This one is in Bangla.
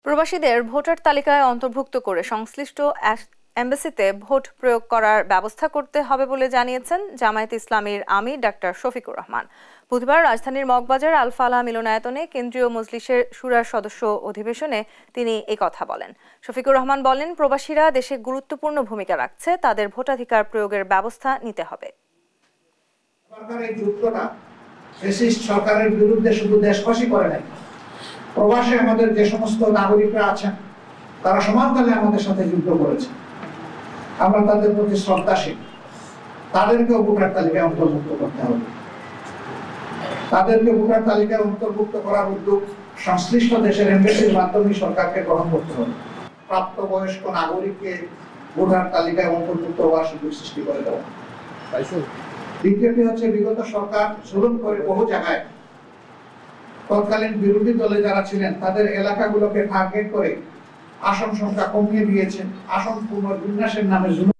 প্রবাসীদের ভোটার তালিকায় অন্তর্ভুক্ত করে সংশ্লিষ্ট এমবাসিতে ভোট প্রয়োগ করার ব্যবস্থা করতে হবে বলে জানিয়েছেন জামায়াতে ইসলামীর আমির ডাক্তার শফিকুর রহমান। বুধবার রাজধানীর মগবাজার আল ফালাহ মিলনায়তনে কেন্দ্রীয় মজলিসের শুরার সদস্য অধিবেশনে তিনি এই কথা বলেন। শফিকুর রহমান বলেন, প্রবাসীরা দেশে গুরুত্বপূর্ণ ভূমিকা রাখছে, তাদের ভোটাধিকার প্রয়োগের ব্যবস্থা নিতে হবে। সরকারের বিরুদ্ধে শুধু দেশবাসী করে নাই, প্রবাসে আমাদের যে সমস্ত নাগরিকরা আছেন তারা সমানতালে আমাদের সাথে যুদ্ধ করেছে। আমরা তাদের প্রতি শ্রদ্ধাশীল। তাদেরকেও ভোটার তালিকায় অন্তর্ভুক্ত করতে হবে। তাদেরকে ভোটার তালিকায় অন্তর্ভুক্ত করার উদ্যোগ সংশ্লিষ্ট দেশের এমবাসির মাধ্যমে সরকারকে গ্রহণ করতে হবে। প্রাপ্তবয়স্ক নাগরিককে ভোটার তালিকায় অন্তর্ভুক্ত হওয়ার সুযোগ সৃষ্টি করে দেওয়া। দ্বিতীয়টি হচ্ছে, বিগত সরকার জুলুম করে বহু জায়গায় তৎকালীন বিরোধী দলে যারা ছিলেন তাদের এলাকাগুলোকে টার্গেট করে আসন সংখ্যা কমিয়ে দিয়েছে। আসন পুনর্বিন্যাসের নামে জুলুম